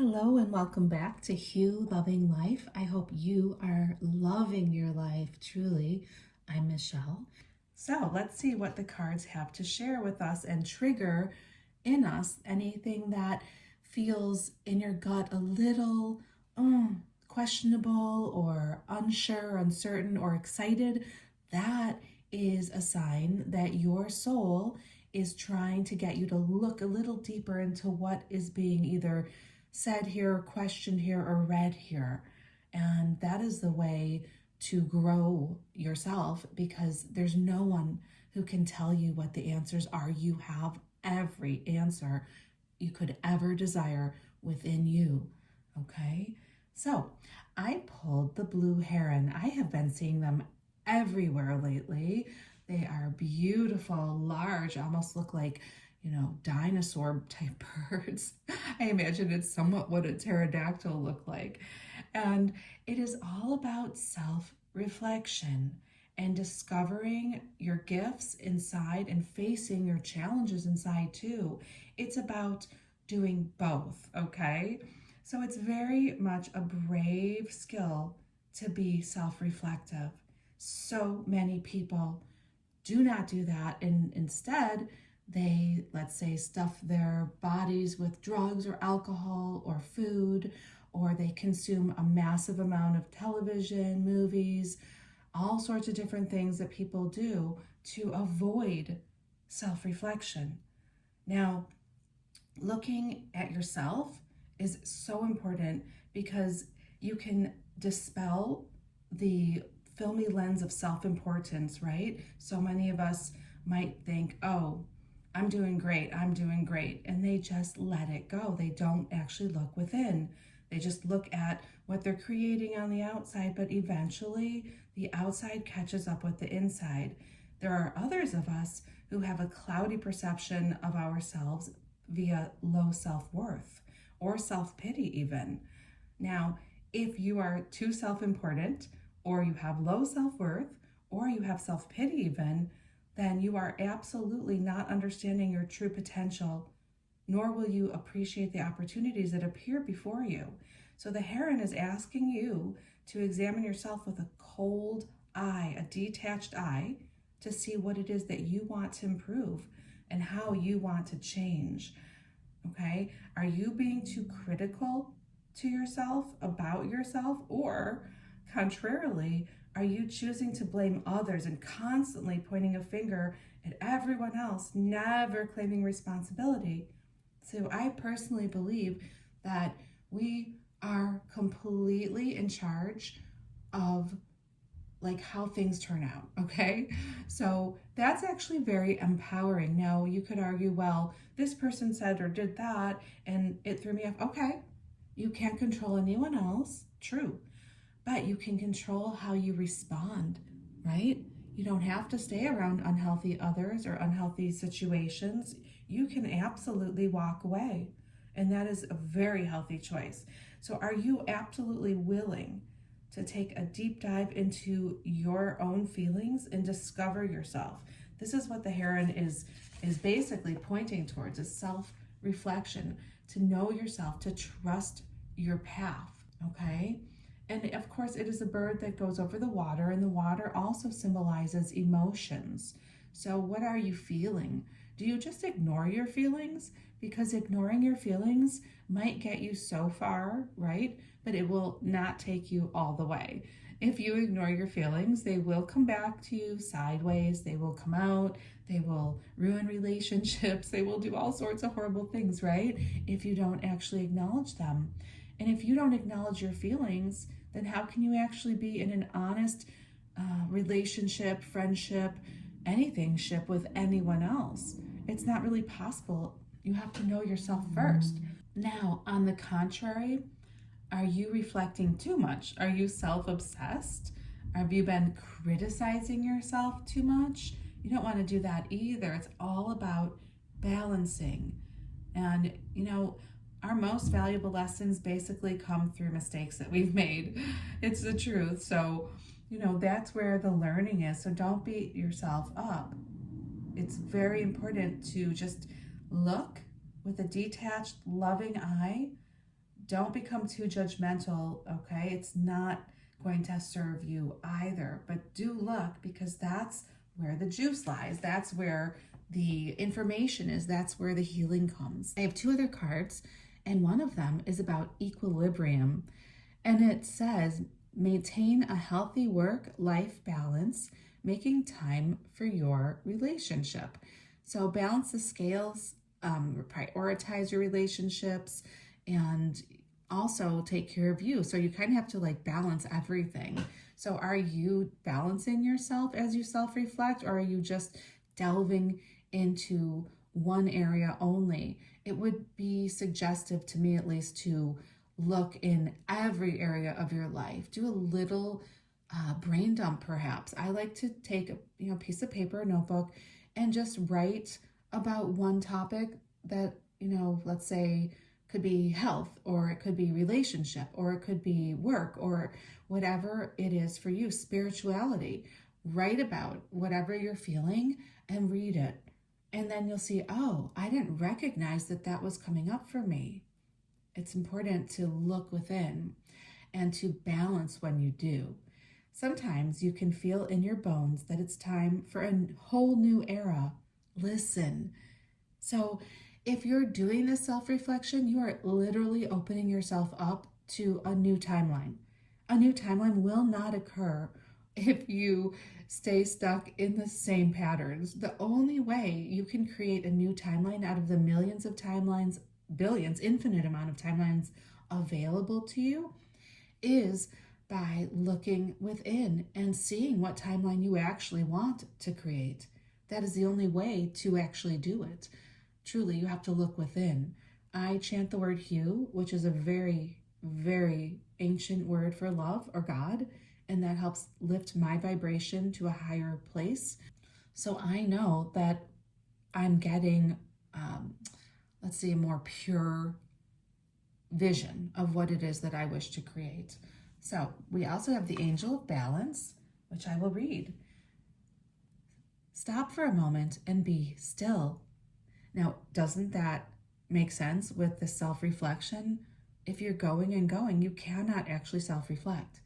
Hello and welcome back to Hugh Loving Life. I hope you are loving your life truly. I'm Michelle. So let's see what the cards have to share with us and trigger in us anything that feels in your gut a little questionable or unsure, uncertain, or excited. That is a sign that your soul is trying to get you to look a little deeper into what is being either said here, questioned here, or read here. And that is the way to grow yourself, because there's no one who can tell you what the answers are. You have every answer you could ever desire within you. Okay? So I pulled the blue heron. I have been seeing them everywhere lately. They are beautiful, large, almost look like, dinosaur type birds. I imagine it's somewhat what a pterodactyl looked like. And it is all about self-reflection and discovering your gifts inside and facing your challenges inside too. It's about doing both, okay? So it's very much a brave skill to be self-reflective. So many people do not do that, and instead they, let's say, stuff their bodies with drugs or alcohol or food, or they consume a massive amount of television, movies, all sorts of different things that people do to avoid self-reflection. Now, looking at yourself is so important because you can dispel the filmy lens of self-importance, right? So many of us might think, oh, I'm doing great, and they just let it go. They don't actually look within. They just look at what they're creating on the outside, but eventually the outside catches up with the inside. There are others of us who have a cloudy perception of ourselves via low self-worth or self-pity even. Now, if you are too self-important, or you have low self-worth, or you have self-pity even, then you are absolutely not understanding your true potential, nor will you appreciate the opportunities that appear before you. So the heron is asking you to examine yourself with a cold eye, a detached eye, to see what it is that you want to improve and how you want to change. Okay? Are you being too critical to yourself, about yourself, or contrarily, are you choosing to blame others and constantly pointing a finger at everyone else, never claiming responsibility? So I personally believe that we are completely in charge of how things turn out, okay? So that's actually very empowering. Now you could argue, well, this person said or did that and it threw me off. Okay, you can't control anyone else, true. But you can control how you respond, right? You don't have to stay around unhealthy others or unhealthy situations. You can absolutely walk away. And that is a very healthy choice. So are you absolutely willing to take a deep dive into your own feelings and discover yourself? This is what the heron is basically pointing towards, is self-reflection, to know yourself, to trust your path, okay? And of course, it is a bird that goes over the water, and the water also symbolizes emotions. So what are you feeling? Do you just ignore your feelings? Because ignoring your feelings might get you so far, right? But it will not take you all the way. If you ignore your feelings, they will come back to you sideways. They will come out. They will ruin relationships. They will do all sorts of horrible things, right? If you don't actually acknowledge them. And if you don't acknowledge your feelings, then how can you actually be in an honest relationship, friendship, anything ship with anyone else? It's not really possible. You have to know yourself first. Now, on the contrary, are you reflecting too much? Are you self-obsessed? Have you been criticizing yourself too much? You don't want to do that either. It's all about balancing. And, our most valuable lessons basically come through mistakes that we've made. It's the truth. So, that's where the learning is. So don't beat yourself up. It's very important to just look with a detached, loving eye Don't become too judgmental, okay? It's not going to serve you either. But do look, because that's where the juice lies. That's where the information is. That's where the healing comes. I have two other cards, and one of them is about equilibrium. And it says, maintain a healthy work-life balance, making time for your relationship. So balance the scales, prioritize your relationships, and also take care of you. So you kind of have to like balance everything. So are you balancing yourself as you self-reflect, or are you just delving into one area only? It would be suggestive to me, at least, to look in every area of your life. Do a little brain dump, perhaps. I like to take a piece of paper, a notebook, and just write about one topic that, let's say could be health, or it could be relationship, or it could be work, or whatever it is for you, spirituality. Write about whatever you're feeling and read it. And then you'll see, oh, I didn't recognize that was coming up for me. It's important to look within and to balance when you do. Sometimes you can feel in your bones that it's time for a whole new era. Listen. So if you're doing this self-reflection, you are literally opening yourself up to a new timeline. A new timeline will not occur if you stay stuck in the same patterns. The only way you can create a new timeline out of the millions of timelines, billions, infinite amount of timelines available to you, is by looking within and seeing what timeline you actually want to create. That is the only way to actually do it. Truly, you have to look within. I chant the word Hu, which is a very, very ancient word for love or God, and that helps lift my vibration to a higher place. So I know that I'm getting, a more pure vision of what it is that I wish to create. So we also have the Angel of Balance, which I will read. Stop for a moment and be still. Now, doesn't that make sense with the self-reflection? If you're going and going, you cannot actually self-reflect.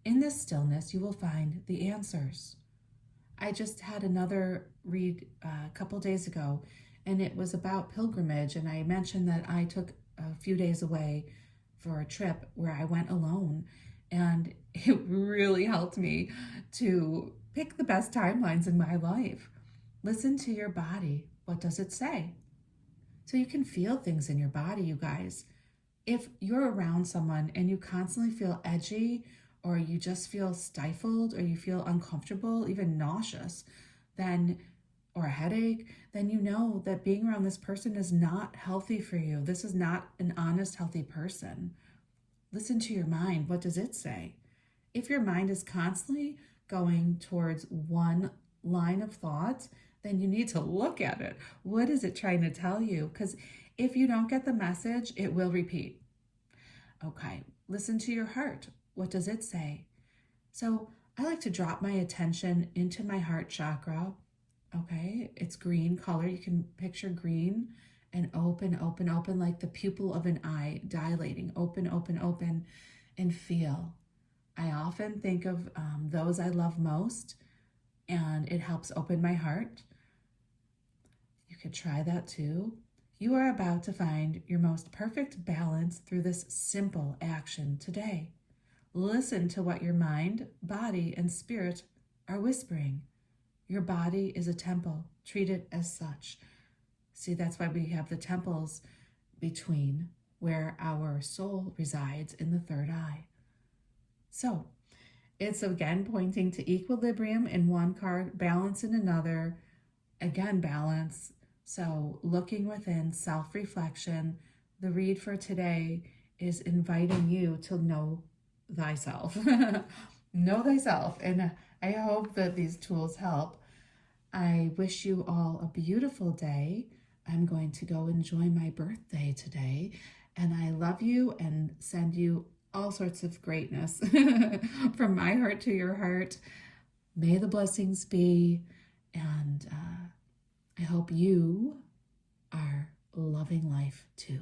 In this stillness, you will find the answers. I just had another read a couple days ago, and it was about pilgrimage, and I mentioned that I took a few days away for a trip where I went alone, and it really helped me to pick the best timelines in my life. Listen to your body. What does it say? So you can feel things in your body, you guys. If you're around someone and you constantly feel edgy, or you just feel stifled, or you feel uncomfortable, even nauseous, or a headache, then you know that being around this person is not healthy for you. This is not an honest, healthy person. Listen to your mind. What does it say? If your mind is constantly going towards one line of thought, then you need to look at it. What is it trying to tell you? Because if you don't get the message, it will repeat. Okay, listen to your heart. What does it say? So I like to drop my attention into my heart chakra. Okay, it's green color. You can picture green, and open, open, open, like the pupil of an eye dilating. Open, open, open, and feel. I often think of those I love most, and it helps open my heart. You could try that too. You are about to find your most perfect balance through this simple action today. Listen to what your mind, body, and spirit are whispering. Your body is a temple. Treat it as such. See, that's why we have the temples between, where our soul resides in the third eye. So it's again pointing to equilibrium in one card, balance in another, again balance. So looking within, self-reflection. The read for today is inviting you to know thyself. Know thyself. And I hope that these tools help. I wish you all a beautiful day. I'm going to go enjoy my birthday today. And I love you and send you all sorts of greatness from my heart to your heart. May the blessings be. And I hope you are loving life too.